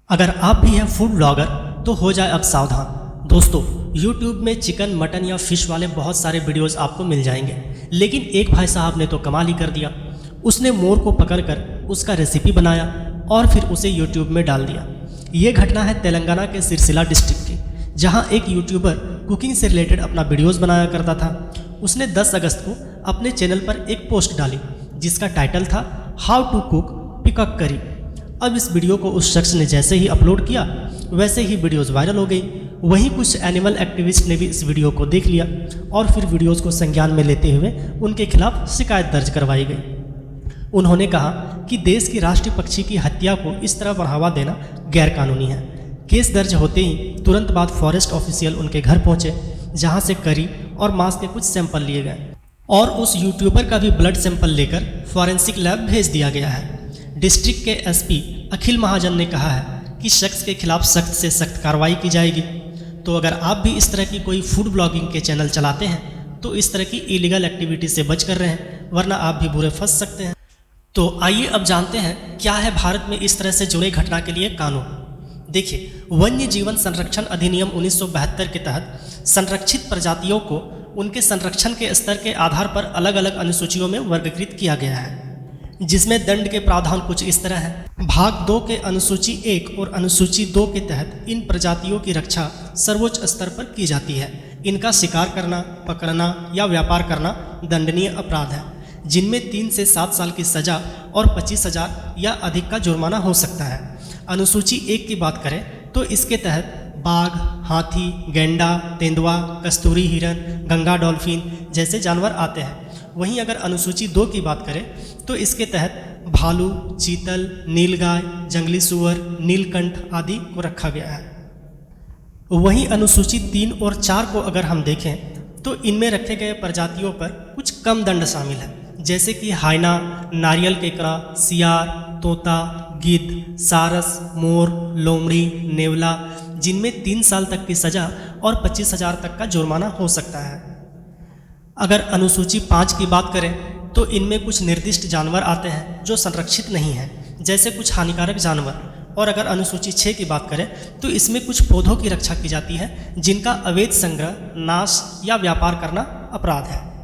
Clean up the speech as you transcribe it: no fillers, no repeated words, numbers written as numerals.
अगर आप भी हैं फूड ब्लॉगर तो हो जाए अब सावधान। दोस्तों, YouTube में चिकन, मटन या फिश वाले बहुत सारे वीडियोस आपको मिल जाएंगे, लेकिन एक भाई साहब ने तो कमाल ही कर दिया। उसने मोर को पकड़कर उसका रेसिपी बनाया और फिर उसे YouTube में डाल दिया। ये घटना है तेलंगाना के सिरसिला डिस्ट्रिक्ट की, जहां एक यूट्यूबर कुकिंग से रिलेटेड अपना वीडियोस बनाया करता था। उसने 10 अगस्त को अपने चैनल पर एक पोस्ट डाली जिसका टाइटल था हाउ टू कुक पिकॉक करी। अब इस वीडियो को उस शख्स ने जैसे ही अपलोड किया वैसे ही वीडियोस वायरल हो गई। वहीं कुछ एनिमल एक्टिविस्ट ने भी इस वीडियो को देख लिया और फिर वीडियोस को संज्ञान में लेते हुए उनके खिलाफ शिकायत दर्ज करवाई गई। उन्होंने कहा कि देश की राष्ट्रीय पक्षी की हत्या को इस तरह बढ़ावा देना गैरकानूनी है। केस दर्ज होते ही तुरंत बाद फॉरेस्ट ऑफिशियल उनके घर पहुंचे, जहां से करी और मांस के कुछ सैंपल लिए गए और उस यूट्यूबर का भी ब्लड सैंपल लेकर फॉरेंसिक लैब भेज दिया गया है। डिस्ट्रिक्ट के एसपी अखिल महाजन ने कहा है कि शख्स के खिलाफ सख्त से सख्त कार्रवाई की जाएगी। तो अगर आप भी इस तरह की कोई फूड ब्लॉगिंग के चैनल चलाते हैं तो इस तरह की इलीगल एक्टिविटी से बच कर रहें, वरना आप भी बुरे फंस सकते हैं। तो आइए अब जानते हैं क्या है भारत में इस तरह से जुड़े घटना के लिए कानून। देखिए, वन्य जीवन संरक्षण अधिनियम 1972 के तहत संरक्षित प्रजातियों को उनके संरक्षण के स्तर के आधार पर अलग अलग अनुसूचियों में वर्गीकृत किया गया है, जिसमें दंड के प्रावधान कुछ इस तरह हैं। भाग 2 के अनुसूची 1 और अनुसूची 2 के तहत इन प्रजातियों की रक्षा सर्वोच्च स्तर पर की जाती है। इनका शिकार करना, पकड़ना या व्यापार करना दंडनीय अपराध है, जिनमें 3 से 7 साल की सजा और 25,000 या अधिक का जुर्माना हो सकता है। अनुसूची 1 की बात करें तो इसके तहत बाघ, हाथी, गैंडा, तेंदुआ, कस्तूरी हिरन, गंगा डॉल्फिन जैसे जानवर आते हैं। वहीं अगर अनुसूची 2 की बात करें तो इसके तहत भालू, चीतल, नीलगाय, जंगली सुअर, नीलकंठ आदि को रखा गया है। वहीं अनुसूची 3 और 4 को अगर हम देखें तो इनमें रखे गए प्रजातियों पर कुछ कम दंड शामिल है, जैसे कि हाइना, नारियल केकड़ा, सियार, तोता, गिद्ध, सारस, मोर, लोमड़ी, नेवला, जिनमें 3 साल तक की सजा और 25,000 तक का जुर्माना हो सकता है। अगर अनुसूची 5 की बात करें तो इनमें कुछ निर्दिष्ट जानवर आते हैं जो संरक्षित नहीं हैं, जैसे कुछ हानिकारक जानवर। और अगर अनुसूची 6 की बात करें तो इसमें कुछ पौधों की रक्षा की जाती है जिनका अवैध संग्रह, नाश या व्यापार करना अपराध है।